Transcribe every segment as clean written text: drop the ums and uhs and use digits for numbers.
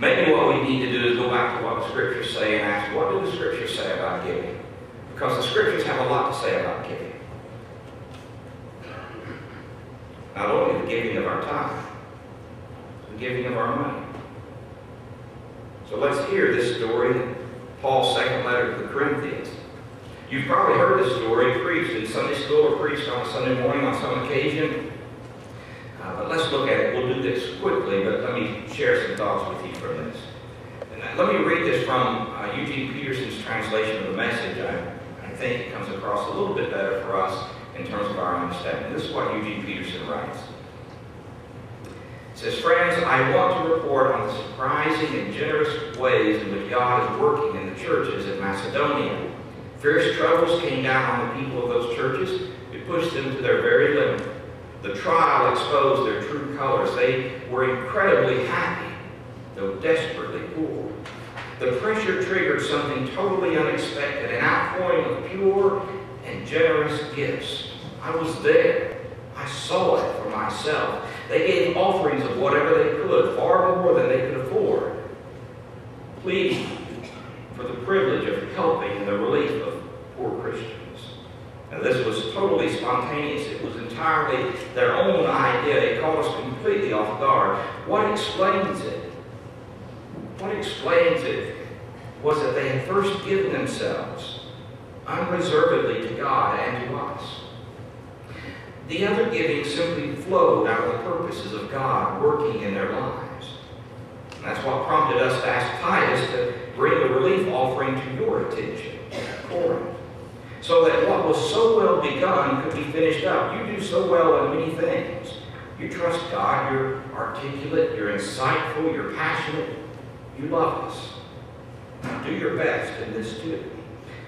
Maybe what we need to do is go back to what the Scriptures say and ask, what do the Scriptures say about giving? Because the Scriptures have a lot to say about giving. Not only the giving of our time, the giving of our money. So let's hear this story in Paul's second letter to the Corinthians. You've probably heard this story preached in Sunday school or preached on a Sunday morning on some occasion. But let's look at it. We'll do this quickly, but let me share some thoughts with you from this. And let me read this from Eugene Peterson's translation of the Message. I think it comes across a little bit better for us in terms of our understanding. This is what Eugene Peterson writes. It says, friends, I want to report on the surprising and generous ways in which God is working in the churches in Macedonia. Fierce troubles came down on the people of those churches. It pushed them to their very limit. The trial exposed their true colors. They were incredibly happy, though desperately poor. The pressure triggered something totally unexpected, an outpouring of pure and generous gifts. I was there. I saw it for myself. They gave offerings of whatever they could, far more than they could afford, pleading for the privilege of helping in the relief of poor Christians. Now, this was totally spontaneous. It was entirely their own idea. It caught us completely off guard. What explains it? What explains it was that they had first given themselves unreservedly to God and to us. The other giving simply flowed out of the purposes of God working in their lives. And that's what prompted us to ask Titus to bring the relief offering to your attention, Corinth, so that what was so well begun could be finished up. You do so well in many things. You trust God, you're articulate, you're insightful, you're passionate, you love us. Now do your best in this too.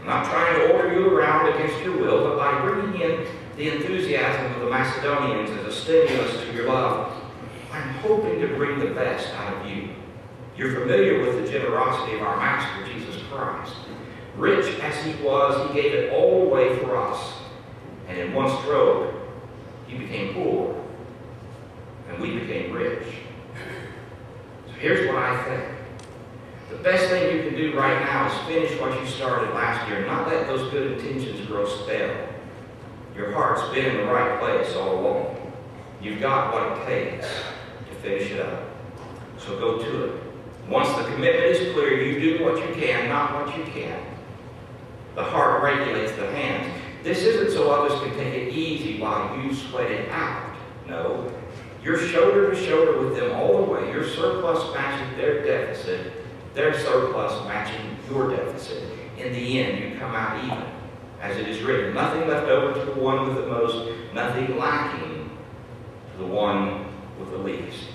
I'm not trying to order you around against your will, but by bringing in the enthusiasm of the Macedonians as a stimulus to your love, I'm hoping to bring the best out of you. You're familiar with the generosity of our Master, Jesus Christ. Rich as he was, he gave it all away for us. And in one stroke, he became poor, and we became rich. So here's what I think. The best thing you can do right now is finish what you started last year, not let those good intentions grow stale. Your heart's been in the right place all along. You've got what it takes to finish it up. So go to it. Once the commitment is clear, you do what you can, not what you can't. The heart regulates the hands. This isn't so others can take it easy while you sweat it out. No. You're shoulder to shoulder with them all the way. Your surplus matching their deficit, their surplus matching your deficit. In the end, you come out even. As it is written, nothing left over to the one with the most, nothing lacking to the one with the least.